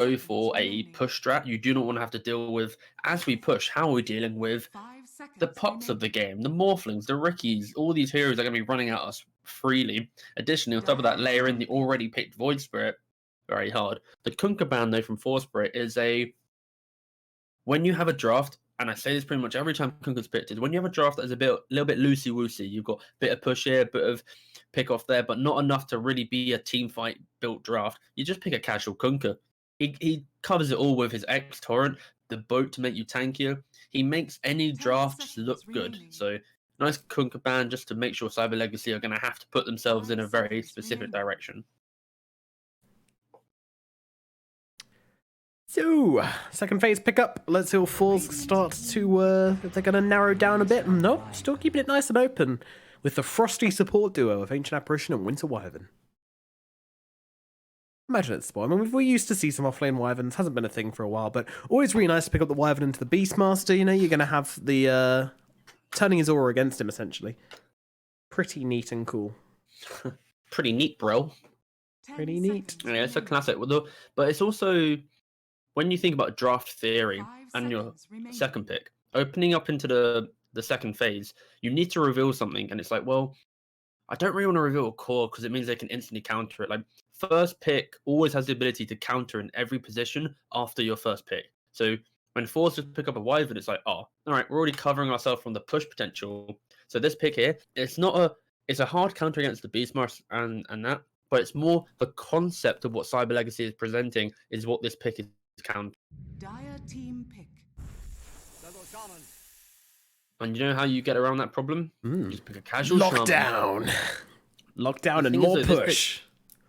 go for a push strat. You do not want to have to deal with, as we push, how are we dealing with the pops of the game, the Morphlings, the Rickies, all these heroes are going to be running at us freely. Additionally, on top of that, layer in the already picked Void Spirit, very hard. The Kunkka ban, though, from forZe Spirit is when you have a draft, and I say this pretty much every time Kunkka's picked, is when you have a draft that's little bit loosey-woosey, you've got a bit of push here, a bit of pick off there, but not enough to really be a team fight built draft, you just pick a casual Kunkka. He covers it all with his X torrent, the boat to make you tankier. He makes any draft just look good. So nice Kunkka ban just to make sure Cyber Legacy are going to have to put themselves in a very specific direction. So, second phase pickup. Let's see if forZe starts to, if they're going to narrow down a bit. Nope, still keeping it nice and open with the frosty support duo of Ancient Apparition and Winter Wyvern. Imagine it's spot. I mean, we used to see some offlane Wyverns. Hasn't been a thing for a while, but always really nice to pick up the Wyvern into the Beastmaster. You know, you're going to have the turning his aura against him, essentially. Pretty neat and cool. Pretty neat, bro. Pretty neat. Yeah, it's a classic. But it's also, when you think about draft theory and your second pick, opening up into the second phase, you need to reveal something. And it's like, well, I don't really want to reveal a core because it means they can instantly counter it. Like, first pick always has the ability to counter in every position after your first pick. So when forZe just pick up a Wyvern, it's like, oh, all right, we're already covering ourselves from the push potential. So this pick here, it's a hard counter against the Beastmaster and that, but it's more the concept of what Cyber Legacy is presenting is what this pick is counter. Dire team pick. And you know how you get around that problem? You just pick a casual Lockdown. Lockdown and more push.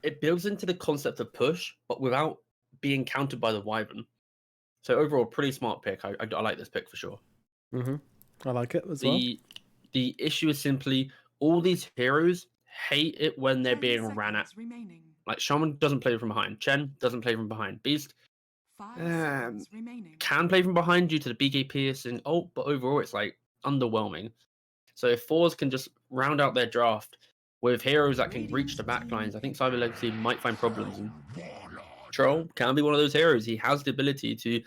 It builds into the concept of push, but without being countered by the Wyvern. So overall, pretty smart pick. I like this pick for sure. I like it as well. The issue is simply all these heroes hate it when they're being ran at. Like Shaman doesn't play from behind. Chen doesn't play from behind. Beast can play from behind due to the BK piercing ult, but overall it's like underwhelming. So if forZe can just round out their draft with heroes that can reach the backlines, I think Cyber Legacy might find problems. And Troll can be one of those heroes. He has the ability to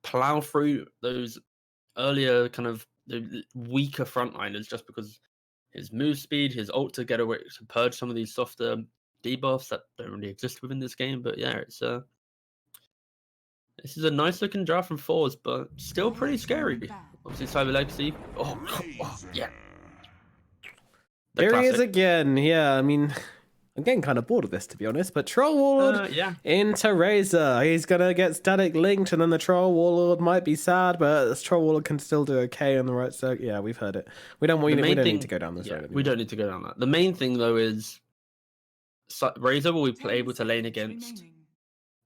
plow through those earlier kind of the weaker frontliners just because his move speed, his ult to get away to purge some of these softer debuffs that don't really exist within this game. But yeah, it's this is a nice looking draft from forZe, but still pretty scary. Obviously, Cyber Legacy. Oh yeah. There he is again. Yeah, I mean, I'm getting kind of bored of this, to be honest. But Troll Warlord into Razor. He's going to get static linked, and then the Troll Warlord might be sad, but this Troll Warlord can still do okay on the right side. Yeah, we've heard it. We don't need to go down this road anymore. We don't need to go down that. The main thing, though, is Razor will be able to lane against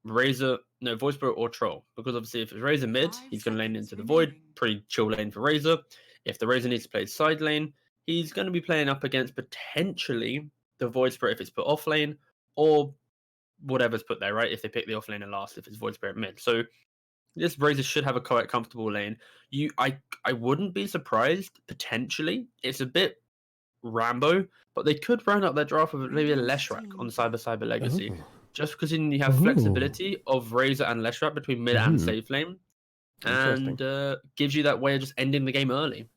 Void Spirit or Troll. Because obviously, if it's Razor mid, he's going to lane into the Void. Pretty chill lane for Razor. If the Razor needs to play side lane, he's going to be playing up against potentially the Void Spirit if it's put off lane, or whatever's put there, right? If they pick the off laner last, if it's Void Spirit mid. So this Razor should have a quite comfortable lane. I wouldn't be surprised, potentially. It's a bit Rambo, but they could round up their draft with maybe a Leshrac on Cyber Legacy. Just because you have flexibility of Razor and Leshrac between mid and safe lane. And gives you that way of just ending the game early.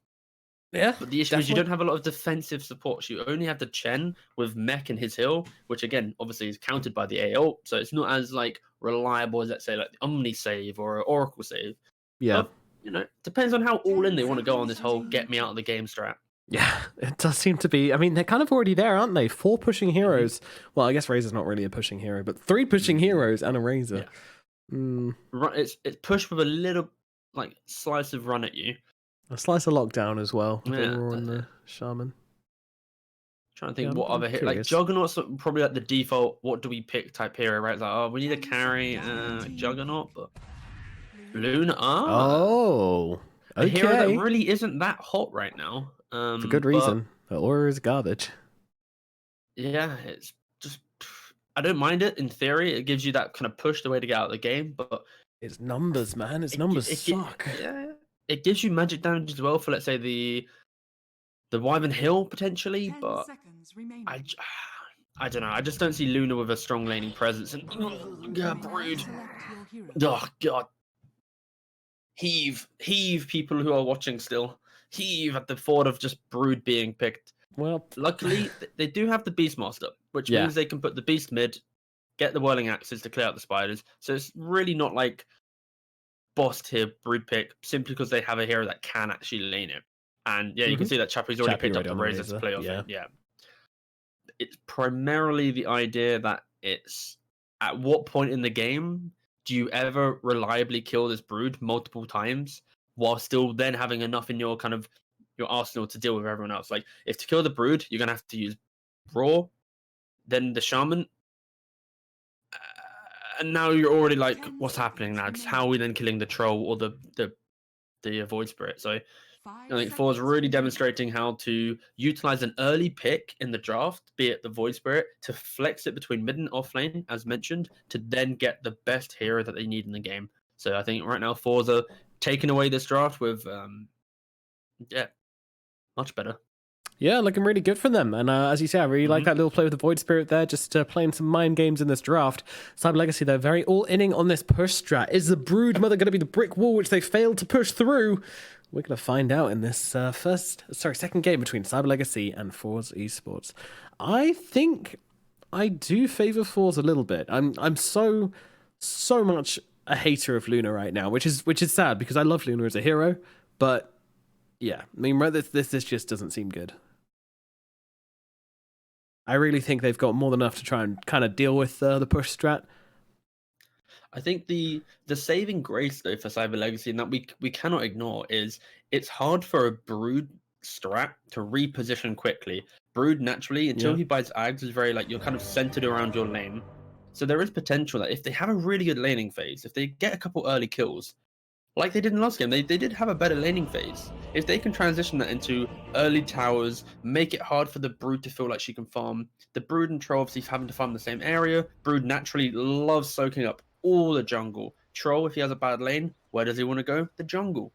Yeah, but the issue is you don't have a lot of defensive support. You only have the Chen with Mech and his heal, which again, obviously is countered by the AO, so it's not as like reliable as, let's say, like the Omni save or Oracle save. Yeah, but, depends on how all in they want to go on this whole get me out of the game strat. Yeah, it does seem to be. I mean, they're kind of already there, aren't they? 4 pushing heroes. Well, I guess Razor's not really a pushing hero, but 3 pushing heroes and a Razor. Yeah. It's push with a little like slice of run at you. A slice of lockdown as well. Yeah, on the Shaman. Trying to think what other hero. Like Juggernaut's probably like the default. What do we pick type hero? Right? It's like, oh, we need a carry. Juggernaut, but Luna. Oh, okay. A hero that really isn't that hot right now. For good reason. The aura is garbage. Yeah, it's just I don't mind it in theory. It gives you that kind of push the way to get out of the game, but it's numbers, man. Its numbers suck. Yeah. It gives you magic damage as well for, let's say, the Wyvern Hill potentially, but I don't know. I just don't see Luna with a strong laning presence. And yeah, Brood. Oh god. Heave, people who are watching still. Heave at the thought of just Brood being picked. Well, luckily they do have the Beastmaster, which means they can put the Beast mid, get the Whirling Axes to clear out the spiders. So it's really not like boss tier Brood pick simply because they have a hero that can actually lane it. And yeah, you can see that Chappie's already picked up the Razor to play off it. Yeah. It's primarily the idea that it's at what point in the game do you ever reliably kill this Brood multiple times while still then having enough in your kind of your arsenal to deal with everyone else. Like if to kill the Brood, you're gonna have to use Raw, then the Shaman, and now you're already like, what's happening now? Just how are we then killing the Troll or the Void Spirit? So I think forZe really demonstrating how to utilize an early pick in the draft, be it the Void Spirit, to flex it between mid and off lane, as mentioned, to then get the best hero that they need in the game. So I think right now forZe taking away this draft with, much better. Yeah, looking really good for them. And as you say, I really like that little play with the Void Spirit there, just playing some mind games in this draft. Cyber Legacy, they're very all-inning on this push strat. Is the Brood Mother going to be the brick wall which they failed to push through? We're going to find out in this second game between Cyber Legacy and forZe Esports. I think I do favor forZe a little bit. I'm so much a hater of Luna right now, which is sad because I love Luna as a hero, but yeah, I mean, this just doesn't seem good. I really think they've got more than enough to try and kind of deal with the push strat. I think the saving grace though for Cyber Legacy, and that we cannot ignore, is it's hard for a Brood strat to reposition quickly. Brood naturally, until he buys Ags, is very like you're kind of centered around your lane. So there is potential that if they have a really good laning phase, if they get a couple early kills, like they did in last game, they did have a better laning phase. If they can transition that into early towers, make it hard for the Brood to feel like she can farm. The Brood and Troll obviously having to farm the same area. Brood naturally loves soaking up all the jungle. Troll, if he has a bad lane, where does he want to go? The jungle.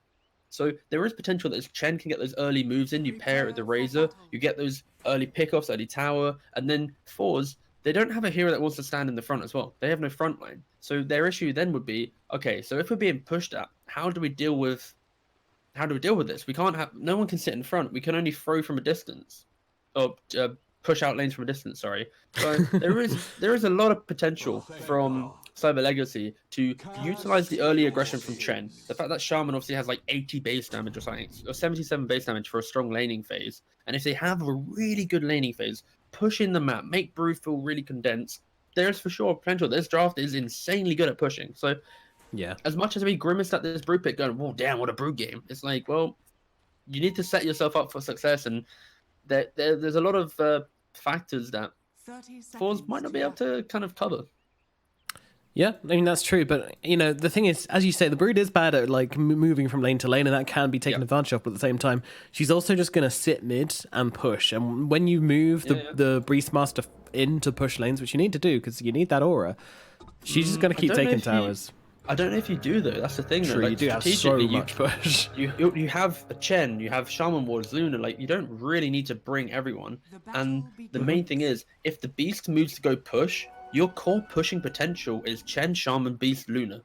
So there is potential that Chen can get those early moves in. You pair it with the Razor, you get those early pickoffs, early tower, and then forZe, they don't have a hero that wants to stand in the front as well. They have no front line. So their issue then would be, okay, so if we're being pushed at, how do we deal with this? We can't have, no one can sit in front. We can only throw from a distance, or push out lanes from a distance. Sorry. So there is a lot of potential from Cyber Legacy to utilize the early aggression from Chen. The fact that Shaman obviously has like 80 base damage or something, or 77 base damage for a strong laning phase, and if they have a really good laning phase, push in the map, make Brood feel really condensed, there's for sure potential. This draft is insanely good at pushing. So yeah, as much as we grimaced at this Brood pick going, whoa, damn, what a Brood game. It's like, well, you need to set yourself up for success, and there's a lot of factors that forZe might not be able to kind of cover. Yeah, I mean, that's true. But, you know, the thing is, as you say, the Brood is bad at, like, moving from lane to lane, and that can be taken advantage of. But at the same time, she's also just going to sit mid and push. And when you move the Beastmaster in to push lanes, which you need to do, because you need that aura, she's just going to keep taking towers. I don't know if you do, though. That's the thing. True, like, you do have so much push. You have a Chen, you have Shaman Wards, Luna. Like, you don't really need to bring everyone. And the main thing is, if the Beast moves to go push, your core pushing potential is Chen, Shaman, Beast, Luna.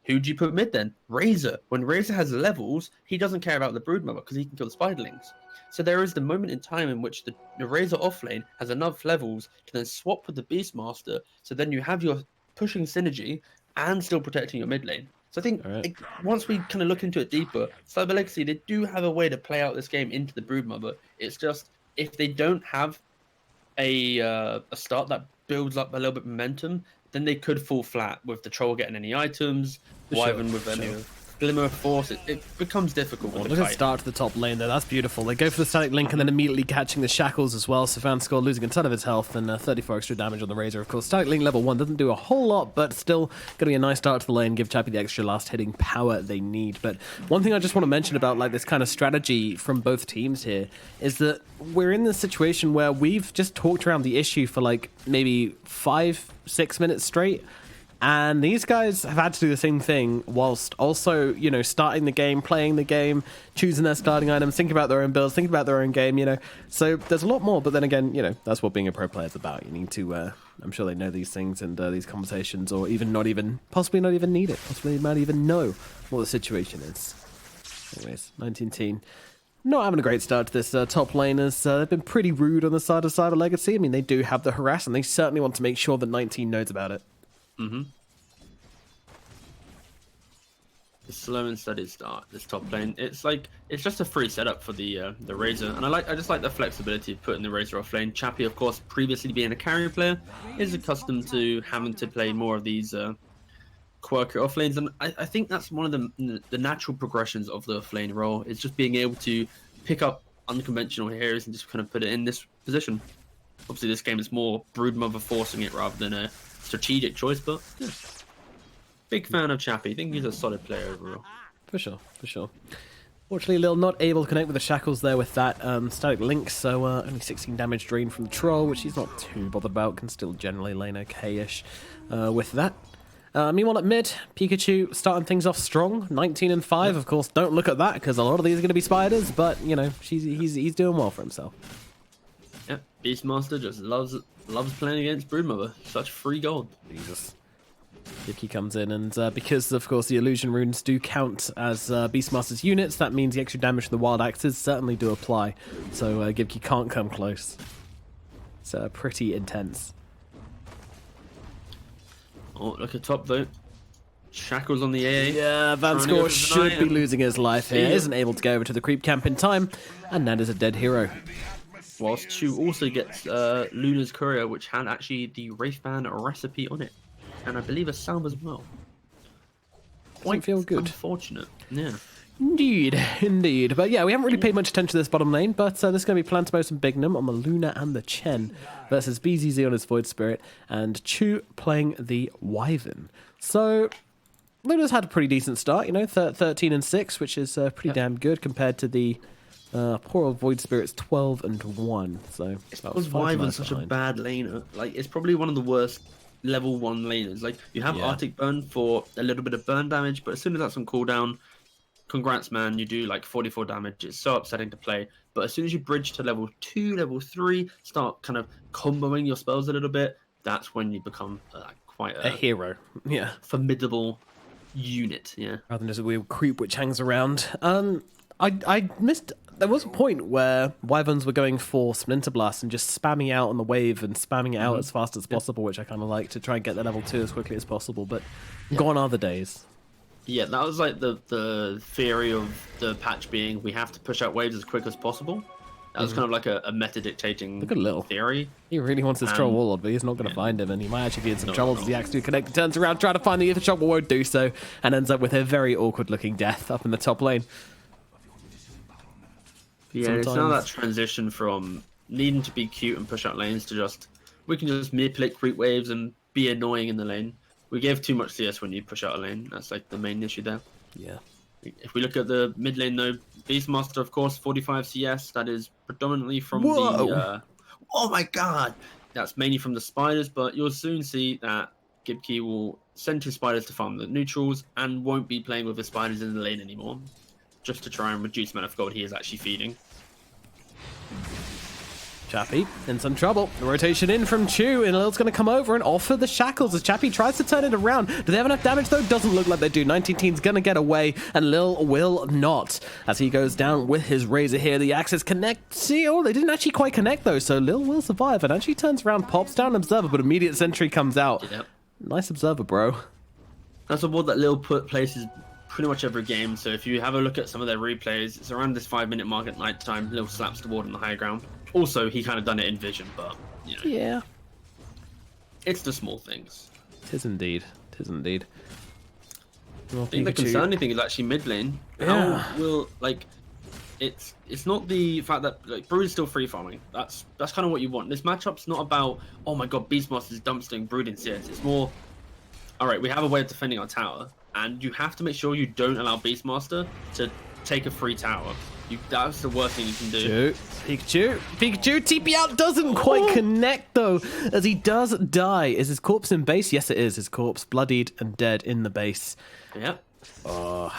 Who do you put mid then? Razor. When Razor has levels, he doesn't care about the Broodmother because he can kill the Spiderlings. So there is the moment in time in which the Razor offlane has enough levels to then swap with the Beastmaster. So then you have your pushing synergy and still protecting your mid lane. So I think once we kind of look into it deeper, Cyber Legacy, they do have a way to play out this game into the Broodmother. It's just if they don't have a start that builds up a little bit of momentum, then they could fall flat with the Troll getting any items, Wyvern with any Glimmer of Force. It becomes difficult. Look at the start to the top lane there. That's beautiful. They go for the static link and then immediately catching the shackles as well. Sylvanscore losing a ton of his health and 34 extra damage on the Razor. Of course, static link level 1 doesn't do a whole lot, but still going to be a nice start to the lane. Give Chappie the extra last hitting power they need. But one thing I just want to mention about like this kind of strategy from both teams here is that we're in this situation where we've just talked around the issue for like maybe 5-6 minutes straight. And these guys have had to do the same thing whilst also, you know, starting the game, playing the game, choosing their starting items, thinking about their own builds, thinking about their own game, you know. So there's a lot more, but then again, you know, that's what being a pro player is about. You need to, I'm sure they know these things and these conversations, or possibly not even need it, possibly not even know what the situation is. Anyways, 19-teen. Not having a great start to this top laners. They've been pretty rude on the side of Cyber Legacy. I mean, they do have the harass, and they certainly want to make sure that 19 knows about it. Mm-hmm. The slow and steady start, this top lane. It's just a free setup for the Razor, and I just like the flexibility of putting the Razor off lane. Chappie, of course, previously being a carrier player, is accustomed to having to play more of these quirky off lanes, and I think that's one of the natural progressions of the off lane role. Is just being able to pick up unconventional heroes and just kind of put it in this position. Obviously, this game is more Broodmother forcing it rather than a strategic choice, but yeah. Big fan of Chappie. I think he's a solid player overall. For sure, for sure. Fortunately, Lil not able to connect with the shackles there with that static link, so only 16 damage drain from the troll, which he's not too bothered about, can still generally lane okay-ish with that. Meanwhile at mid, Pikachu starting things off strong, 19 and 5. Of course, don't look at that because a lot of these are going to be spiders, but you know he's doing well for himself. Yeah, Beastmaster just loves playing against Broodmother. Such free gold. Jesus. Gibkey comes in, and because of course the illusion runes do count as Beastmaster's units, that means the extra damage from the wild axes certainly do apply. So Gibkey can't come close. It's pretty intense. Oh, look at top though. Shackles on the AA. Yeah, Vanscore should be losing his life here. Isn't able to go over to the creep camp in time, and that is a dead hero. Whilst Chu also gets Luna's courier, which had actually the Wraithband recipe on it, and I believe a salve as well. Doesn't feel good. Unfortunate, yeah. Indeed, indeed. But yeah, we haven't really paid much attention to this bottom lane, but this is going to be Plantamos and Bignum on the Luna and the Chen versus BZZ on his Void Spirit, and Chu playing the Wyvern. So Luna's had a pretty decent start, you know, 13 and 6, which is pretty damn good compared to the poor old Void Spirit's 12 and 1. So it's because Wyvern's such a bad laner. Like, it's probably one of the worst level 1 laners. Like, you have Arctic Burn for a little bit of burn damage, but as soon as that's on cooldown, congrats, man, you do like 44 damage. It's so upsetting to play. But as soon as you bridge to level 2, level 3, start kind of comboing your spells a little bit, that's when you become quite a hero. Yeah. Formidable unit, yeah. Rather than just a weird creep which hangs around. I missed... There was a point where Wyverns were going for Splinter Blast and just spamming out on the wave and spamming it out as fast as possible, which I kind of like to try and get the level 2 as quickly as possible, but gone are the days. Yeah, that was like the theory of the patch being we have to push out waves as quick as possible. That was kind of like a meta-dictating theory. He really wants his Troll Warlord, but he's not going to find him, and he might actually be in some trouble as he actually connects, turns around, trying to find the Ether Shot, but won't do so, and ends up with a very awkward-looking death up in the top lane. Yeah, it's now that transition from needing to be cute and push out lanes to just, we can just manipulate creep waves and be annoying in the lane. We gave too much CS when you push out a lane. That's like the main issue there. Yeah. If we look at the mid lane though, Beastmaster, of course, 45 CS. That is predominantly from the... oh my god! That's mainly from the spiders, but you'll soon see that Gibkey will send his spiders to farm the neutrals and won't be playing with the spiders in the lane anymore, just to try and reduce the amount of gold he is actually feeding. Chappie in some trouble. The rotation in from Chu, and Lil's going to come over and offer the shackles as Chappie tries to turn it around. Do they have enough damage though? Doesn't look like they do. 19-teen's going to get away, and Lil will not. As he goes down with his Razor here, the axes connect. See, oh, they didn't actually quite connect though, so Lil will survive, and actually turns around, pops down Observer, but immediate sentry comes out. Yep. Nice Observer, bro. That's a board that Lil places pretty much every game, so if you have a look at some of their replays, it's around this 5-minute mark at night time. Lil slaps the ward on the high ground. Also, he kind of done it in vision, but you know, yeah, it's the small things. Tis indeed, tis indeed. Well, I think the concerning thing is actually mid lane. Yeah. How will it's not the fact that Brood is still free farming. That's kind of what you want. This matchup's not about, oh my god, Beastmaster's dumpstering Brood in CS. It's more, all right, we have a way of defending our tower, and you have to make sure you don't allow Beastmaster to take a free tower. That's the worst thing you can do. Pikachu, TP out doesn't quite connect though, as he does die. Is his corpse in base? Yes, it is. His corpse bloodied and dead in the base. Yep. So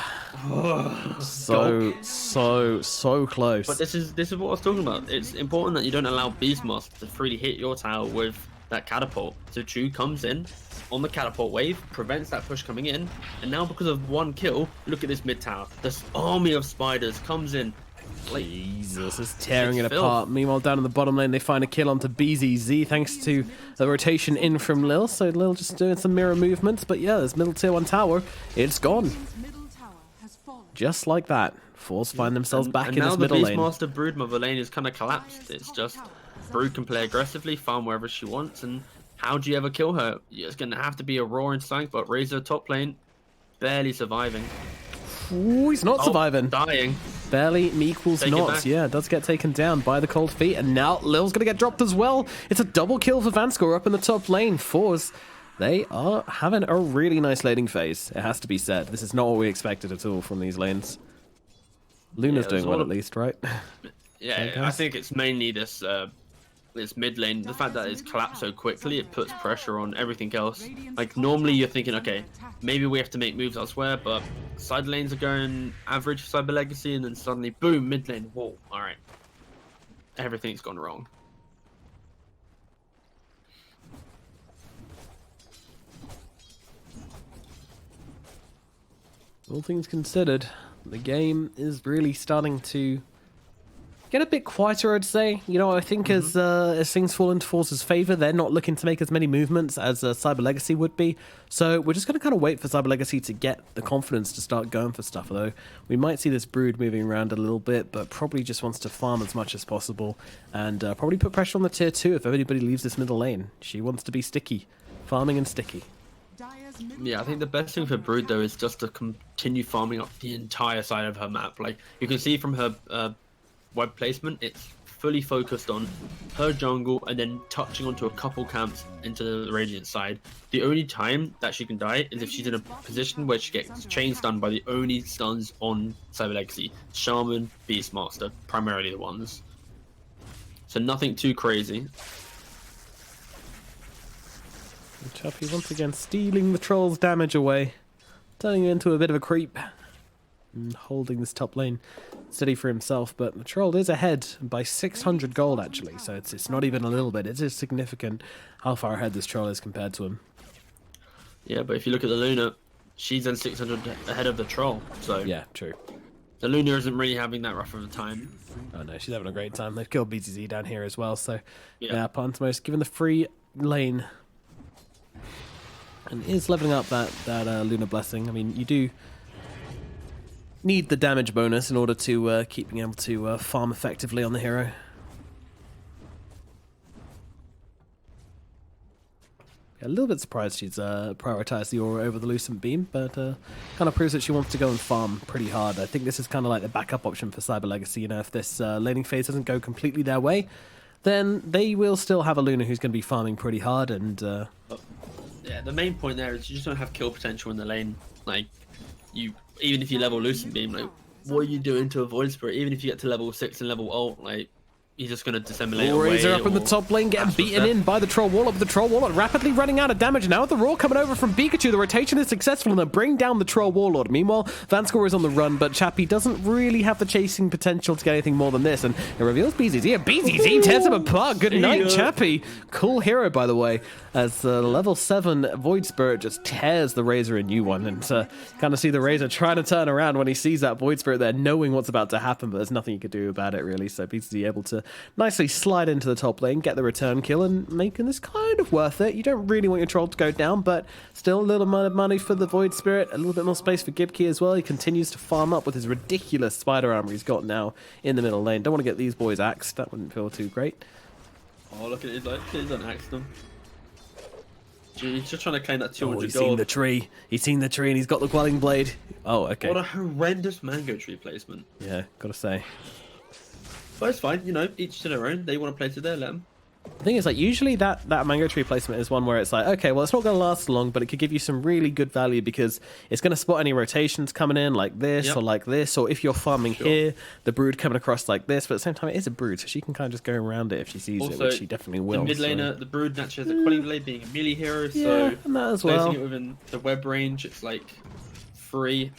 close. But this is what I was talking about. It's important that you don't allow Beastmaster to freely hit your tower with that catapult. So Chu comes in on the catapult wave, prevents that push coming in, and now because of one kill, look at this mid tower. This army of spiders comes in. Like, Jesus, is tearing it apart. Meanwhile, down in the bottom lane, they find a kill onto BZZ thanks to the rotation in from Lil. So Lil just doing some mirror movements. But yeah, this middle tier 1 tower, it's gone. Just like that. forZe find themselves back in this middle lane. And now the Beastmaster Broodmother lane is kind of collapsed. It's just Brood can play aggressively, farm wherever she wants, and how do you ever kill her? It's going to have to be a roaring stank, but Razor top lane, barely surviving. Ooh, he's not surviving. Dying. Barely equals not. Yeah, does get taken down by the cold feet, and now Lil's going to get dropped as well. It's a double kill for Vanscore up in the top lane. forZe, they are having a really nice laning phase, it has to be said. This is not what we expected at all from these lanes. Luna's doing well at least, right? Yeah, I think it's mainly this this mid lane. The fact that it's collapsed so quickly, it puts pressure on everything else. Like, normally you're thinking, okay, maybe we have to make moves elsewhere, but side lanes are going average for Cyber Legacy, and then suddenly, boom, mid lane, whoa, alright. Everything's gone wrong. All things considered, the game is really starting to get a bit quieter, I'd say. You know, I think as things fall into forZe's favor, they're not looking to make as many movements as Cyber Legacy would be. So we're just going to kind of wait for Cyber Legacy to get the confidence to start going for stuff. Although we might see this Brood moving around a little bit, but probably just wants to farm as much as possible and probably put pressure on the tier 2 if anybody leaves this middle lane. She wants to be sticky, farming and sticky. Yeah, I think the best thing for Brood, though, is just to continue farming up the entire side of her map. Like, you can see from her web placement, it's fully focused on her jungle and then touching onto a couple camps into the Radiant side. The only time that she can die is if she's in a position where she gets chain stunned by the only stuns on Cyber Legacy. Shaman, Beastmaster, primarily the ones. So nothing too crazy. Chappie once again stealing the troll's damage away, turning into a bit of a creep and holding this top lane steady for himself. But the troll is ahead by 600 gold actually, so it's not even a little bit. It is significant how far ahead this troll is compared to him. Yeah, but if you look at the Luna, she's then 600 ahead of the troll. So yeah, true. The Luna isn't really having that rough of a time. Oh no, she's having a great time. They've killed BTZ down here as well. So yeah, Pantomos given the free lane. And is leveling up that Lunar Blessing. I mean, you do need the damage bonus in order to keep being able to farm effectively on the hero. Yeah, a little bit surprised she's prioritized the aura over the Lucent Beam, but kind of proves that she wants to go and farm pretty hard. I think this is kind of like the backup option for Cyber Legacy. You know, if this laning phase doesn't go completely their way, then they will still have a Luna who's going to be farming pretty hard and... Yeah, the main point there is you just don't have kill potential in the lane. Like, even if you level Lucent Beam, like, what are you doing to avoid Spirit? Even if you get to level 6 and level ult, like, he's just going to disseminate away. Razor up in the top lane, getting beaten in by the Troll Warlock. The Troll Warlock rapidly running out of damage now. With the Roar coming over from Pikachu, the rotation is successful and they bring down the Troll Warlord. Meanwhile, Vanscore is on the run, but Chappie doesn't really have the chasing potential to get anything more than this. And it reveals BZZ. BZZ tears him apart. Good night, Chappie. Cool hero, by the way, as level 7 Void Spirit just tears the Razor a new one. And kind of see the Razor trying to turn around when he sees that Void Spirit there, knowing what's about to happen, but there's nothing you can do about it, really. So BZZ able to nicely slide into the top lane, get the return kill, and making this kind of worth it. You don't really want your troll to go down, but still a little amount of money for the Void Spirit, a little bit more space for Gibkey as well. He continues to farm up with his ridiculous spider armor he's got now in the middle lane. Don't want to get these boys axed, that wouldn't feel too great. Oh, look at his, like, he's unaxed them. He's just trying to claim that 200 gold. He's seen the tree. He's seen the tree and he's got the quelling blade. Oh, okay. What a horrendous mango tree placement. Yeah, gotta say. But it's fine, you know, each to their own. They want to play to their let them. The thing is, like, usually that mango tree placement is one where it's like, okay, well, it's not going to last long, but it could give you some really good value because it's going to spot any rotations coming in like this or like this, or if you're farming here, the brood coming across like this, but at the same time, it is a brood, so she can kind of just go around it if she sees it, which she definitely will. The mid laner, the brood naturally has a quality blade being a melee hero, so and that as well. placing it within the web range, it's like free.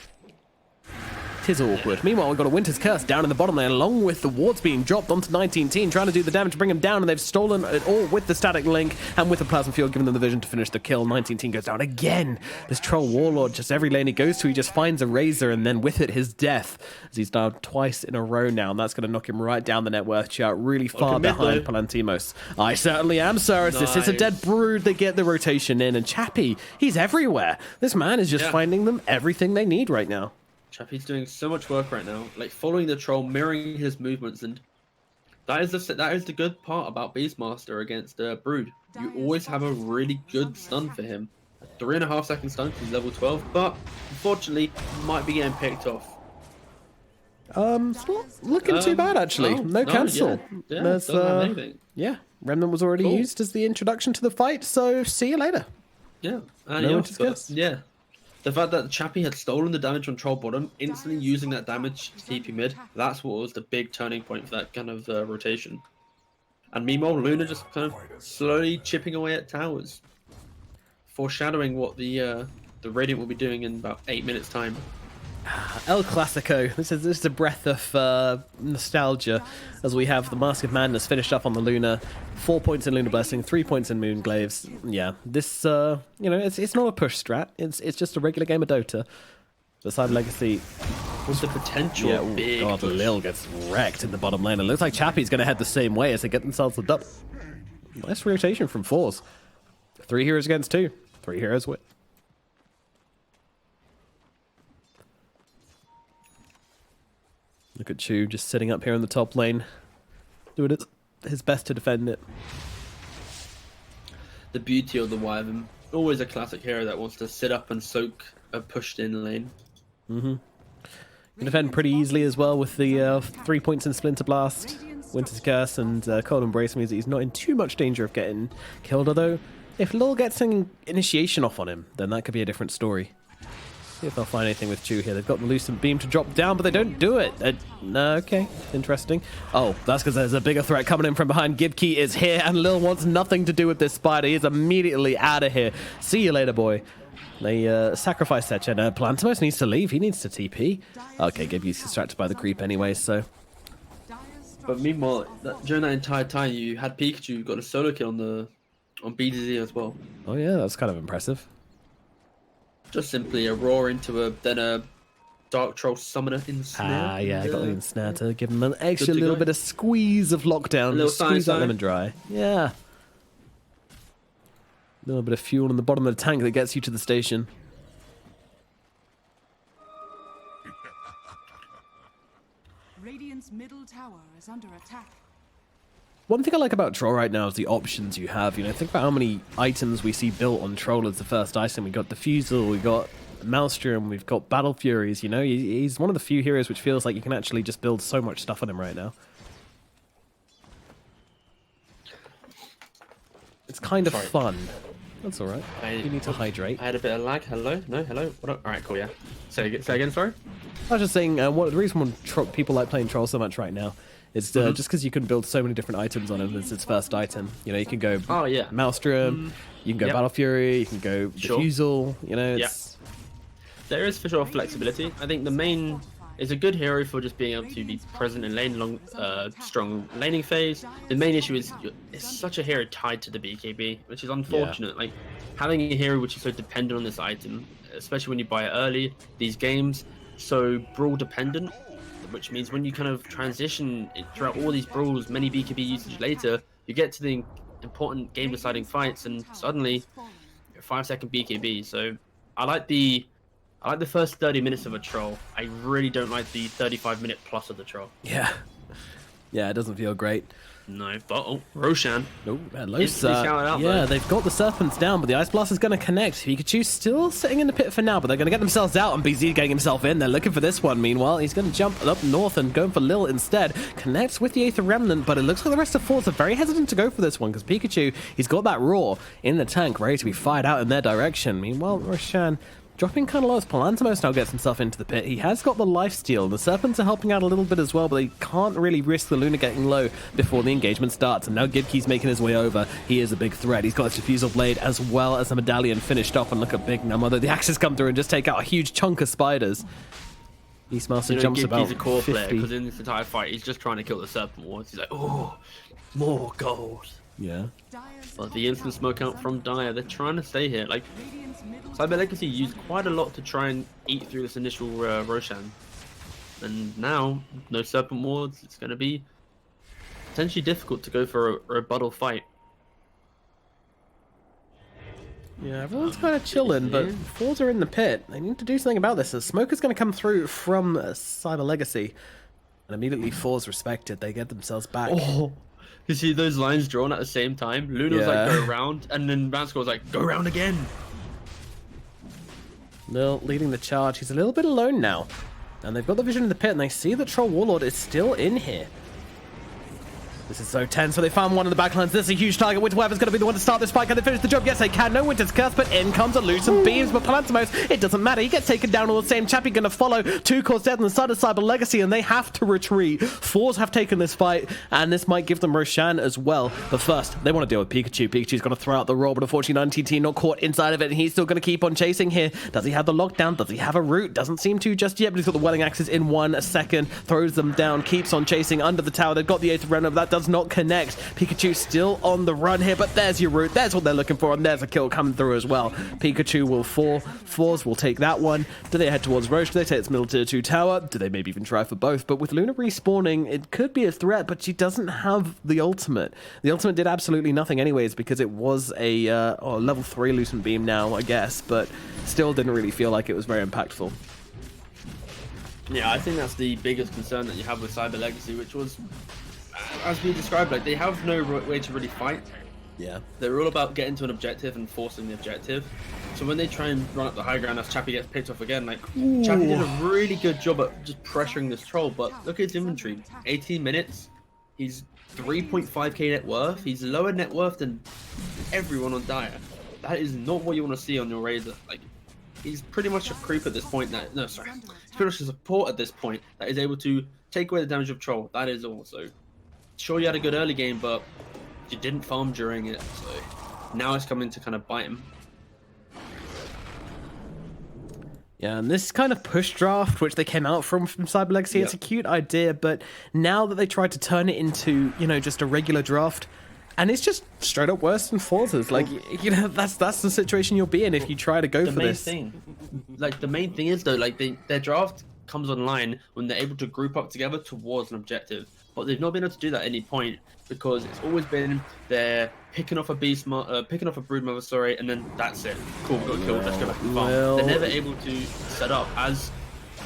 Tis awkward. Meanwhile, we've got a Winter's Curse down in the bottom lane, along with the wards being dropped onto 19 Teen, trying to do the damage to bring him down, and they've stolen it all with the static link and with the plasma field, giving them the vision to finish the kill. 19 Teen goes down again. This troll warlord, just every lane he goes to, he just finds a razor, and then with it, his death, as he's down twice in a row now, and that's going to knock him right down the net worth chart, really far behind Palantimos. I certainly am, sir. This is a dead brood. They get the rotation in, and Chappie, he's everywhere. This man is just finding them everything they need right now. Chappie's doing so much work right now, like following the troll, mirroring his movements, and that is the good part about Beastmaster against Brood. You always have a really good stun for him. A 3.5 second stun because he's level 12, but unfortunately might be getting picked off. It's not looking too bad actually. No cancel. Yeah, Remnant was already used as the introduction to the fight, so see you later. Yeah, no yeah. The fact that Chappie had stolen the damage on Troll bottom, instantly using that damage to TP mid, that's what was the big turning point for that kind of rotation. And meanwhile, Luna just kind of slowly chipping away at towers, foreshadowing what the Radiant will be doing in about 8 minutes' time. El Clasico. This is a breath of nostalgia as we have the Mask of Madness finished up on the Luna. 4 points in Lunar Blessing, 3 points in Moonglaves. Yeah, this it's not a push strat. It's just a regular game of Dota. The side legacy with the potential. Big God, Lil gets wrecked in the bottom lane. It looks like Chappie's going to head the same way as they get themselves the dub. Nice rotation from forZe. 3 heroes against 2. 3 heroes win. Look at Chu just sitting up here in the top lane, doing his best to defend it. The beauty of the Wyvern, always a classic hero that wants to sit up and soak a pushed in lane. Can defend pretty easily as well with the 3 points in Splinter Blast, Winter's Curse, and Cold Embrace means that he's not in too much danger of getting killed. Although, if Lil gets an initiation off on him, then that could be a different story. See if they'll find anything with Chu here. They've got the Lucent Beam to drop down, but they don't do it. No, okay, interesting. Oh, that's because there's a bigger threat coming in from behind. Gibkey is here, and Lil wants nothing to do with this spider. He is immediately out of here. See you later, boy. They sacrifice that Chen. Palantimos needs to leave. He needs to TP. Okay, Gibkey's distracted by the creep anyway, so... But meanwhile, during that entire time, you had Pikachu got a solo kill on BDZ as well. Oh yeah, that's kind of impressive. Just simply a roar into a Dark Troll summoner in snare. Yeah, I got the snare to give him an extra little bit of squeeze of lockdown. Squeeze that lemon dry. Yeah. A little bit of fuel in the bottom of the tank that gets you to the station. Radiant's middle tower is under attack. One thing I like about Troll right now is the options you have. You know, think about how many items we see built on Troll as the first item. We got Diffusal, we got Maelstrom, we've got Battle Furies. You know, he's one of the few heroes which feels like you can actually just build so much stuff on him right now. It's kind of fun. That's all right. You need to hydrate. I had a bit of lag. Hello? No? Hello? What up? All right, cool, yeah. Say again, sorry? I was just saying, the reason why people like playing Troll so much right now is just because you can build so many different items on him as its first item. You know, you can go Maelstrom, you can go Battle Fury, you can go Diffusal, you know, it's... There is for sure flexibility. I think the main is a good hero for just being able to be present in lane along strong laning phase. The main issue is it's such a hero tied to the BKB, which is unfortunate. Like having a hero which is so dependent on this item, especially when you buy it early, these games, so brawl dependent, which means when you kind of transition throughout all these brawls, many BKB usage later, you get to the important game deciding fights and suddenly 5 second BKB. So I like the first 30 minutes of a Troll. I really don't like the 35-minute plus of the Troll. Yeah. Yeah, it doesn't feel great. No, but oh, Roshan. Oh, yeah, though. They've got the Serpents down, but the Ice Blast is going to connect. Pikachu still sitting in the pit for now, but they're going to get themselves out, and BZ getting himself in. They're looking for this one. Meanwhile, he's going to jump up north and going for Lil instead. Connects with the Aether Remnant, but it looks like the rest of forZe are very hesitant to go for this one, because Pikachu, he's got that Roar in the tank, ready to be fired out in their direction. Meanwhile, Roshan dropping kind of low as Parimatch now gets himself into the pit. He has got the lifesteal. The Serpents are helping out a little bit as well, but they can't really risk the Luna getting low before the engagement starts. And now Gibkey's making his way over. He is a big threat. He's got his Diffusal Blade as well as a Medallion finished off. And look at Big Num, although the axes come through and just take out a huge chunk of spiders. Beastmaster jumps Gibkey's about a core 50. player, because in this entire fight, he's just trying to kill the Serpent Wards. He's like, oh, more gold. Yeah. But the instant smoke out from Dire, they're trying to stay here. Like, Cyber Legacy used quite a lot to try and eat through this initial Roshan. And now, no Serpent Wards, it's going to be potentially difficult to go for a rebuttal fight. Yeah, everyone's kind of chilling, but forZe are in the pit. They need to do something about this. A smoke is going to come through from Cyber Legacy. And immediately forZe respected. They get themselves back. Oh, you see those lines drawn at the same time? Luna was like, go around, and then Vansko was like, go around again. Lil leading the charge. He's a little bit alone now. And they've got the vision in the pit, and they see that Troll Warlord is still in here. This is so tense, so they found one in the backlines. This is a huge target. Winter Weather's going to be the one to start this fight. Can they finish the job? Yes, they can. No Winter's Curse, but in comes a Lucent Beams. But Parimatch, it doesn't matter. He gets taken down all the same. Chappie going to follow. 2 cores dead on the side of Cyber Legacy, and they have to retreat. forZe have taken this fight, and this might give them Roshan as well. But first, they want to deal with Pikachu. Pikachu's going to throw out the roll, but unfortunately, TT not caught inside of it, and he's still going to keep on chasing here. Does he have the lockdown? Does he have a route? Doesn't seem to just yet, but he's got the Welling Axes in 1 second. Throws them down, keeps on chasing under the tower. They've got the Aether Remnant, but that does not connect. Pikachu still on the run here, but there's your route. There's what they're looking for, and there's a kill coming through as well. Pikachu will fall. forZe will take that one. Do they head towards Roche? Do they take its middle tier 2 tower? Do they maybe even try for both? But with Luna respawning, it could be a threat, but she doesn't have the ultimate. The ultimate did absolutely nothing anyways, because it was a level 3 Lucent Beam now, I guess, but still didn't really feel like it was very impactful. Yeah, I think that's the biggest concern that you have with Cyber Legacy, which was, as we described, like, they have no way to really fight. Yeah. They're all about getting to an objective and forcing the objective. So when they try and run up the high ground as Chappie gets picked off again, like, Chappie did a really good job at just pressuring this troll, but look at his inventory. 18 minutes, he's 3.5k net worth, he's lower net worth than everyone on Dire. That is not what you want to see on your Razor. Like, he's pretty much a creep at this point. He's pretty much a support at this point that is able to take away the damage of troll. That is also. Sure, you had a good early game, but you didn't farm during it, so now it's coming to kind of bite him. Yeah, and this kind of push draft, which they came out from Cyber Legacy, it's a cute idea, but now that they tried to turn it into, you know, just a regular draft, and it's just straight up worse than forZe's. Like, you know, that's the situation you'll be in if you try to go for this. The main thing is, though, like, their draft comes online when they're able to group up together towards an objective. But they've not been able to do that at any point, because it's always been they're picking off a picking off a Broodmother, sorry, and then that's it. Cool, we got killed. Let's go back and farm. They're never able to set up as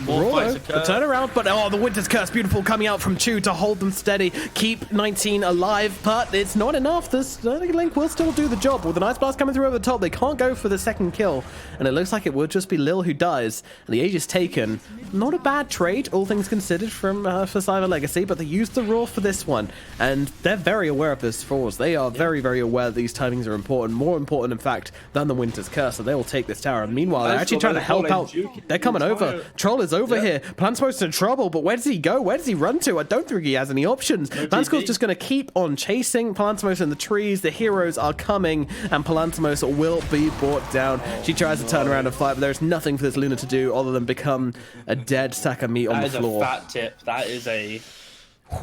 more fights occur. The turnaround, but the Winter's Curse, beautiful, coming out from Chu to hold them steady, keep 19 alive, but it's not enough. The Sterling Link will still do the job. With an Ice Blast coming through over the top, they can't go for the second kill, and it looks like it would just be Lil who dies, and the age is taken. Not a bad trade, all things considered, from for Cyber Legacy, but they used the Roar for this one, and they're very aware of this force. They are very, very aware that these timings are important, more important, in fact, than the Winter's Curse, so they will take this tower. And meanwhile, they're actually trying to help out. They're coming over. Troll is over here. Parimatch's in trouble, but where does he go? Where does he run to? I don't think he has any options. Vansko's just going to keep on chasing Parimatch in the trees. The heroes are coming, and Parimatch will be brought down. She tries to turn around and fight, but there's nothing for this Luna to do other than become a dead sack of meat on the floor. That is a fat tip. That is a...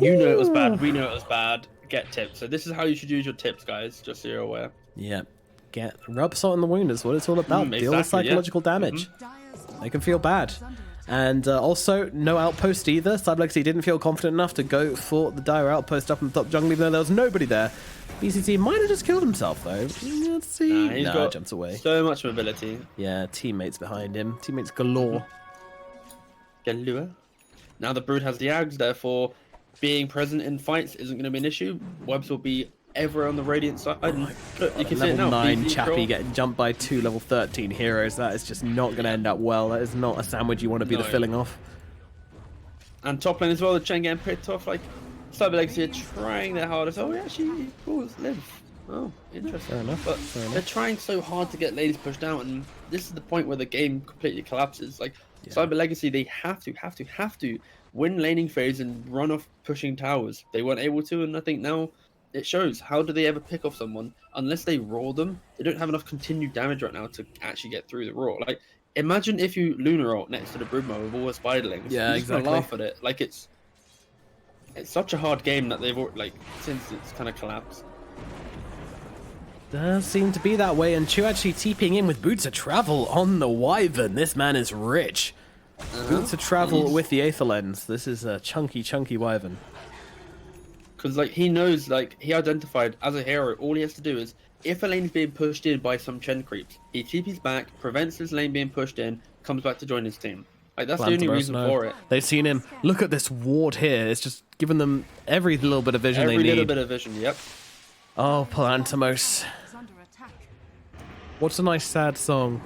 You know it was bad. We know it was bad. Get tips. So this is how you should use your tips, guys, just so you're aware. Yeah. Rub salt in the wound is what it's all about. Deal with psychological damage. They can feel bad. And also, no outpost either. Cyber Legacy didn't feel confident enough to go for the Dire outpost up in the top jungle, even though there was nobody there. BCT might have just killed himself, though. Let's see. He's got jumps away. So much mobility. Yeah, teammates behind him. Teammates galore. Now the Brood has the Ags, therefore being present in fights isn't going to be an issue. Webs will be ever on the Radiant side. And look, you can see it level now. 9 Chappie getting jumped by 2 level 13 heroes. That is just not going to end up well. That is not a sandwich you want to be the filling off. And top lane as well, the Chen getting picked off. Like, Cyber Legacy are trying their hardest. Oh, yeah, she calls live. Oh, interesting. Fair enough. But they're trying so hard to get ladies pushed out, and this is the point where the game completely collapses. Like, Cyber Legacy, they have to win laning phase and run off pushing towers. They weren't able to, and I think now it shows. How do they ever pick off someone unless they roar them? They don't have enough continued damage right now to actually get through the roar. Like, imagine if you Luna ult next to the Bruma with all the spiderlings. Yeah, You're just exactly. gonna laugh at it. Like, it's such a hard game that they've like since it's kind of collapsed. Does seem to be that way, and Chu actually TPing in with Boots of Travel on the Wyvern. This man is rich. Boots of Travel with the Aether Lens. This is a chunky Wyvern. Because like he knows, like he identified as a hero, all he has to do is if a lane's being pushed in by some Chen creeps, he TP's back, prevents his lane being pushed in, comes back to join his team. Like that's the only reason for it. They've seen him. Look at this ward here. It's just giving them every little bit of vision they need. Every little bit of vision, yep. Oh, Parimatch. What's a nice sad song?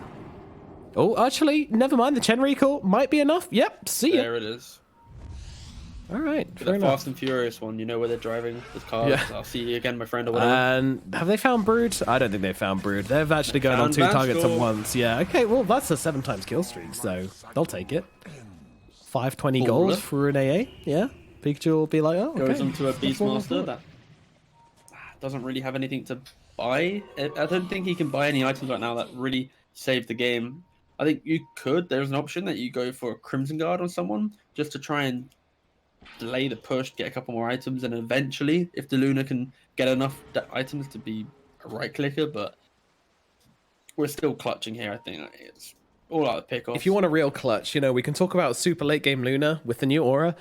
Oh, actually, never mind. The Chen recall might be enough. Yep, see ya. There it is. All right, the Fast and Furious one, you know, where they're driving with cars. Yeah. I'll see you again, my friend, or whatever. And have they found Brood? I don't think they've found Brood. They've actually gone on 2 targets at once. Yeah, okay, well, that's a 7 times kill streak, so they'll take it. 520 gold for an AA, yeah. Pikachu will be like, oh, okay. Goes onto a Beastmaster that doesn't really have anything to buy. I don't think he can buy any items right now that really save the game. I think you could. There's an option that you go for a Crimson Guard on someone just to try and delay the push, get a couple more items, and eventually, if the Luna can get enough items to be a right clicker, but we're still clutching here. I think it's all out of pick off. If you want a real clutch, you know, we can talk about super late game Luna with the new aura.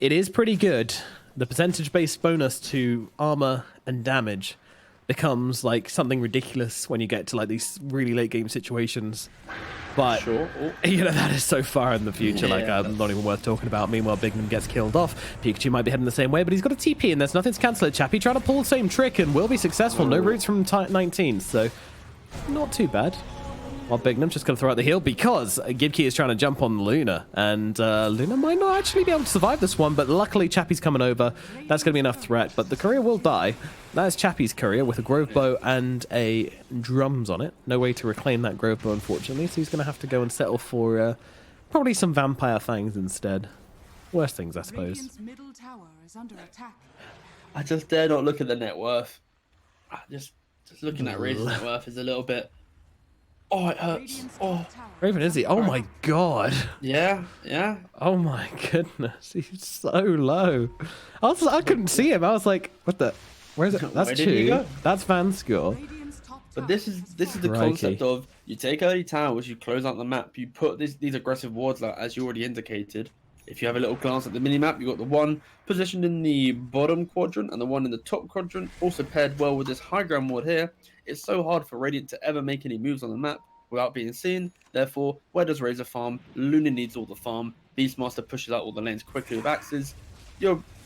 It is pretty good. The percentage-based bonus to armor and damage becomes like something ridiculous when you get to like these really late game situations. But you know, that is so far in the future. Yeah, like not even worth talking about. Meanwhile, Bignum gets killed off. Pikachu might be heading the same way, but he's got a TP and there's nothing to cancel it. Chappie trying to pull the same trick and will be successful. No roots from 19, so not too bad. While Bignum's just going to throw out the heal because Gibkey is trying to jump on Luna, and Luna might not actually be able to survive this one, but luckily Chappie's coming over. That's going to be enough threat, but the courier will die. That is Chappie's courier with a Grove Bow and a drums on it. No way to reclaim that Grove Bow, unfortunately, so he's going to have to go and settle for probably some Vampire Fangs instead. Worst things, I suppose. I just dare not look at the net worth. Just looking at Razor's net worth is a little bit... Oh, it hurts. Oh. Raven, is he? Oh my god. Yeah. Oh my goodness. He's so low. I couldn't see him. I was like, what the? Where is it? That's 2. That's Van score. But this is the concept of you take early towers, you close out the map, you put these aggressive wards out as you already indicated. If you have a little glance at the minimap, you've got the one positioned in the bottom quadrant and the one in the top quadrant, also paired well with this high ground ward here. It's so hard for Radiant to ever make any moves on the map without being seen. Therefore, where does Razor farm? Luna needs all the farm. Beastmaster pushes out all the lanes quickly with axes.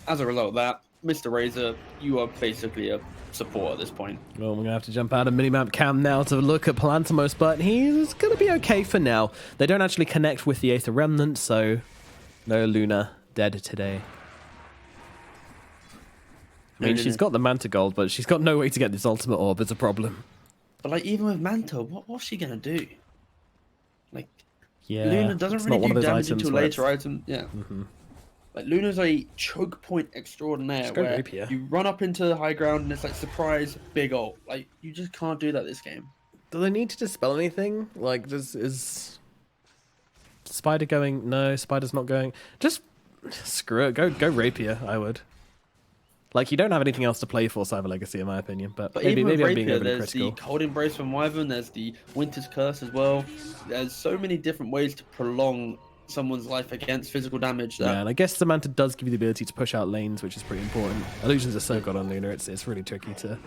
As a result of that, Mr. Razor, you are basically a support at this point. Well, we're going to have to jump out of minimap cam now to look at Parimatch, but he's going to be okay for now. They don't actually connect with the Aether Remnant, so no Luna dead today. I mean, she's got the Manta Gold, but she's got no way to get this ultimate orb. It's a problem. But, like, even with Manta, what's she going to do? Like, yeah, Luna doesn't really do damage into a later item. Yeah. Mm-hmm. Like, Luna's a choke point extraordinaire where you run up into the high ground and it's like, surprise, big ult. Like, you just can't do that this game. Do they need to dispel anything? Like, is Spider going? No, Spider's not going. Just screw it. Go Rapier, I would. Like, you don't have anything else to play for Cyber Legacy, in my opinion. But maybe even with I'm Rapier, being overly there's critical. the Cold Embrace from Wyvern, there's the Winter's Curse as well. There's so many different ways to prolong someone's life against physical damage. Yeah, and I guess the Manta does give you the ability to push out lanes, which is pretty important. Illusions are so good on Luna, it's really tricky to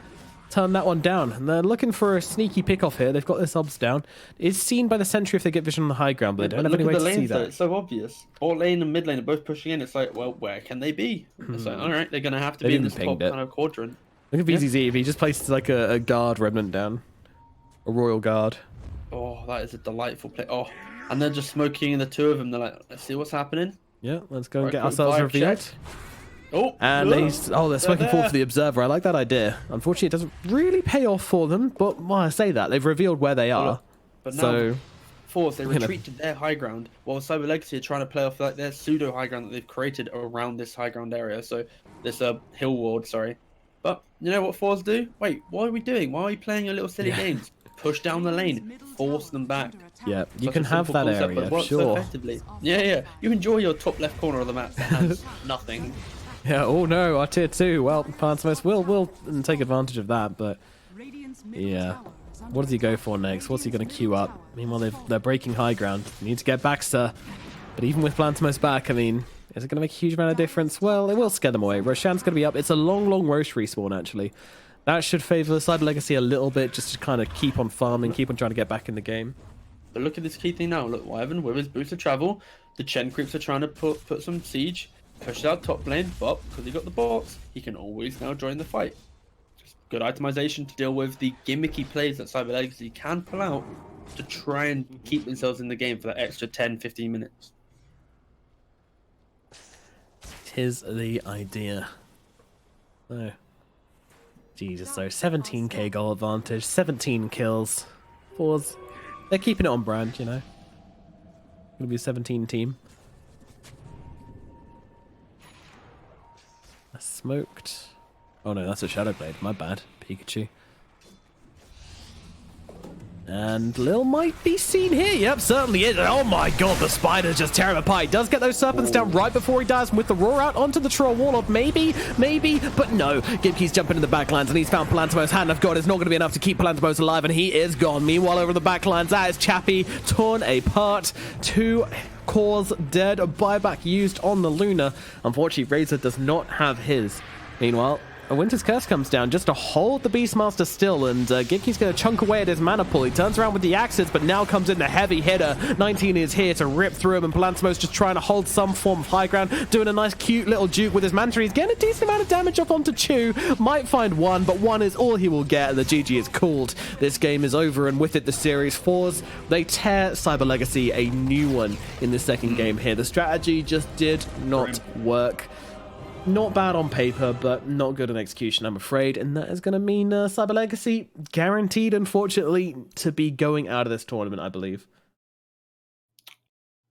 turn that one down. And they're looking for a sneaky pick off here. They've got their subs down. It's seen by the sentry if they get vision on the high ground, but they don't have any way to see that. It's so obvious. Bot lane and mid lane are both pushing in. It's like, well, where can they be? It's like, all right, they're going to have to be in this top kind of quadrant. Look at forZe if he just places like a guard remnant down. A royal guard. Oh, that is a delightful play. Oh, and they're just smoking the two of them. They're like, let's see what's happening. Yeah, let's go and get ourselves revealed. Check. Oh, and they're smoking forward for the observer. I like that idea. Unfortunately, it doesn't really pay off for them, but well, I say that they've revealed where they are. But now, forZe, they retreat to their high ground, while Cyber Legacy are trying to play off like their pseudo high ground that they've created around this high ground area. So this hill ward, sorry. But you know what forZe do? Wait, what are we doing? Why are we playing your little silly games? Push down the lane, force them back. Yeah, you can have that area, but sure. So effectively. Yeah. You enjoy your top left corner of the map that has nothing. Yeah, oh no, our tier 2. Well, Parimatch will take advantage of that, but yeah. What does he go for next? What's he going to queue up? Meanwhile, they're breaking high ground. They need to get back, sir. But even with Parimatch back, I mean, is it going to make a huge amount of difference? Well, it will scare them away. Roshan's going to be up. It's a long Roche respawn, actually. That should favour Cyber Legacy a little bit, just to kind of keep on farming, keep on trying to get back in the game. But look at this key thing now. Look, Wyvern with his boost of travel. The Chen creeps are trying to put some siege. Push out top lane, but because he got the bots, he can always now join the fight. Just good itemization to deal with the gimmicky plays that Cyber Legacy can pull out to try and keep themselves in the game for that extra 10-15 minutes. Tis the idea. Oh. Jesus, so 17k goal advantage, 17 kills. forZe, they're keeping it on brand, you know. Gonna be a 17 team. Smoked. Oh no, that's a Shadow Blade. My bad, Pikachu. And Lil might be seen here. Yep, certainly is. Oh my god, the spider just tear him apart. He does get those serpents down right before he dies, and with the roar out onto the Troll Warlord. Maybe, but no. Gibkey's jumping in the backlands, and he's found Parimatch's hand of God. It's not going to be enough to keep Parimatch alive, and he is gone. Meanwhile, over the backlands, that is Chappie torn apart. 2 cores dead. A buyback used on the Luna. Unfortunately, Razor does not have his. Meanwhile, a Winter's Curse comes down just to hold the Beastmaster still, and Gibkey's going to chunk away at his mana pool. He turns around with the axes, but now comes in the heavy hitter. 19 is here to rip through him, and Parimatch just trying to hold some form of high ground, doing a nice cute little juke with his Manta. He's getting a decent amount of damage off onto Chew. Might find one, but one is all he will get, and the GG is called. This game is over, and with it the series. forZe, they tear Cyber Legacy a new one in the second game here. The strategy just did not work. Not bad on paper, but not good in execution, I'm afraid. And that is going to mean Cyber Legacy guaranteed, unfortunately, to be going out of this tournament, I believe.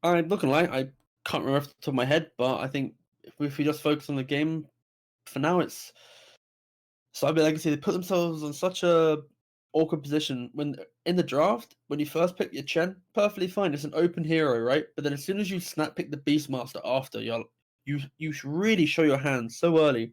I'm looking like I can't remember off the top of my head, but I think if we just focus on the game, for now it's Cyber Legacy. They put themselves in such a awkward position when in the draft. When you first pick your Chen, perfectly fine. It's an open hero, right? But then as soon as you snap pick the Beastmaster after, you should really show your hand so early.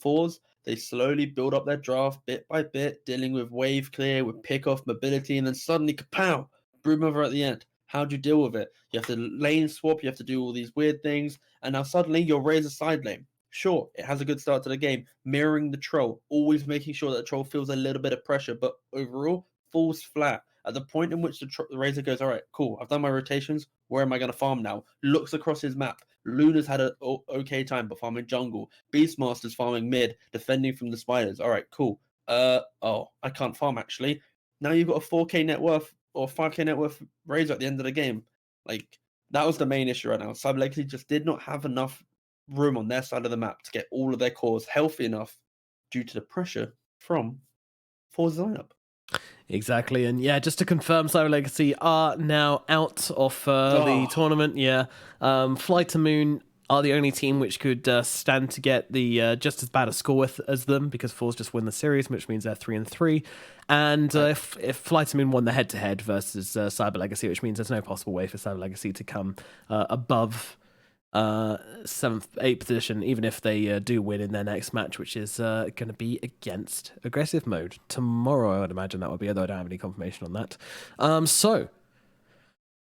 forZe, they slowly build up their draft bit by bit, dealing with wave clear, with pick-off, mobility, and then suddenly, kapow, Broodmother at the end. How do you deal with it? You have to lane swap, you have to do all these weird things, and now suddenly you're Razor side lane. Sure, it has a good start to the game, mirroring the Troll, always making sure that the Troll feels a little bit of pressure, but overall, falls flat. At the point in which the Razor goes, all right, cool, I've done my rotations, where am I going to farm now? Looks across his map. Luna's had an okay time, but farming jungle. Beastmaster's farming mid, defending from the spiders. All right, cool. Oh, I can't farm, actually. Now you've got a 4k net worth or 5k net worth Razor at the end of the game. Like, that was the main issue right now. Cyber Legacy just did not have enough room on their side of the map to get all of their cores healthy enough due to the pressure from forZe's lineup. Exactly, and yeah, just to confirm, Cyber Legacy are now out of the tournament. Yeah, Fly to Moon are the only team which could stand to get the just as bad a score with as them, because forZe just win the series, which means they're 3-3. And if Fly to Moon won the head-to-head versus Cyber Legacy, which means there's no possible way for Cyber Legacy to come above 7th, 8th position, even if they do win in their next match, which is going to be against aggressive mode tomorrow. I would imagine that would be, although I don't have any confirmation on that. So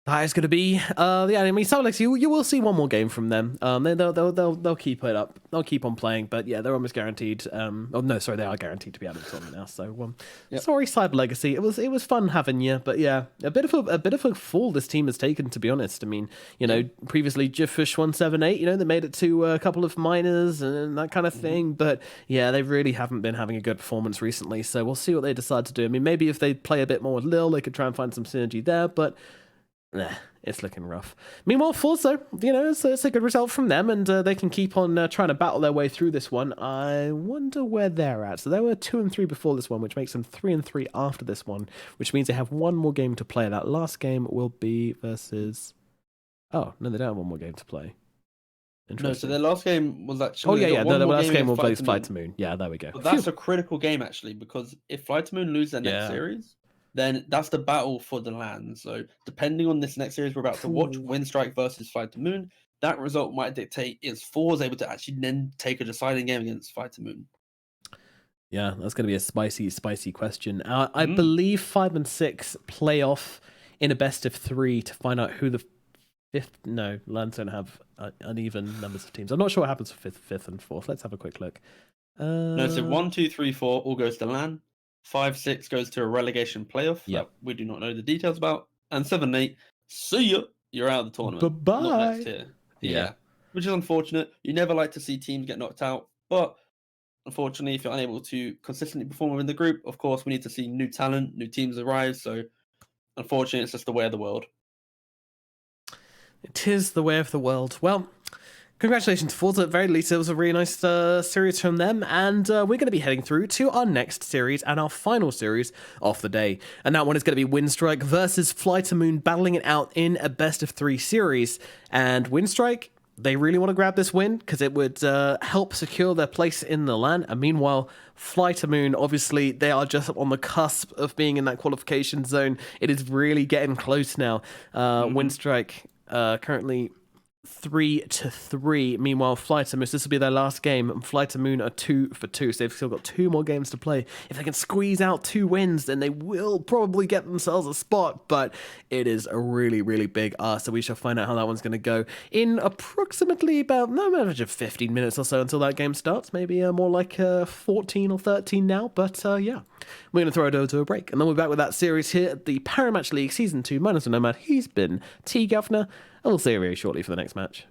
That is going to be, yeah. I mean, Solex, you will see one more game from them. They'll keep it up. They'll keep on playing, but yeah, they're almost guaranteed. Oh no, sorry, they are guaranteed to be out of the tournament now. So, sorry, Cyber Legacy. It was fun having you, but yeah, a bit of a fall this team has taken. To be honest, I mean, previously Jiffish 178. They made it to a couple of minors and that kind of thing, but yeah, they really haven't been having a good performance recently. So we'll see what they decide to do. I mean, maybe if they play a bit more with Lil, they could try and find some synergy there, but. It's looking rough. Meanwhile, forZe, it's a good result from them, and they can keep on trying to battle their way through this one. I wonder where they're at. So they were 2-3 before this one, which makes them 3-3 after this one, which means they have one more game to play. That last game will be versus... Oh, no, they don't have one more game to play. No, so their last game was actually... Oh, yeah, their last game will play Fly2Moon. Yeah, there we go. But that's a critical game, actually, because if Fly2Moon lose their next series... then that's the battle for the land. So depending on this next series we're about to watch, Winstrike versus Fly2Moon, that result might dictate is forZe able to actually then take a deciding game against Fly2Moon. Yeah, that's going to be a spicy question. I believe 5 and 6 play off in a best of 3 to find out who the fifth... No, lands don't have uneven numbers of teams. I'm not sure what happens for fifth and fourth. Let's have a quick look. No, so 1, 2, 3, 4 all goes to LAN. 5, 6 goes to a relegation playoff that we do not know the details about. And 7, 8, see ya, you're out of the tournament. Bye-bye. Not next tier. Yeah. Which is unfortunate. You never like to see teams get knocked out. But unfortunately, if you're unable to consistently perform within the group, of course, we need to see new talent, new teams arise. So unfortunately, it's just the way of the world. It is the way of the world. Well... Congratulations to forZe. At very least, it was a really nice series from them, and we're going to be heading through to our next series and our final series of the day. And that one is going to be Winstrike versus Fly2Moon, battling it out in a best of 3 series. And Winstrike, they really want to grab this win because it would help secure their place in the LAN. And meanwhile, Fly2Moon, obviously, they are just on the cusp of being in that qualification zone. It is really getting close now. Winstrike currently 3-3. Meanwhile, Fly2Moon, this will be their last game, and Fly2Moon are 2 for 2, so they've still got 2 more games to play. If they can squeeze out 2 wins, then they will probably get themselves a spot, but it is a really, really big ask, so we shall find out how that one's going to go in approximately about, no, average of 15 minutes or so until that game starts. Maybe more like 14 or 13 now, but yeah. We're going to throw it over to a break, and then we're back with that series here at the Parimatch League Season 2 minus the Nomad. He's been TeaGuvnor, and we'll see you very shortly for the next match.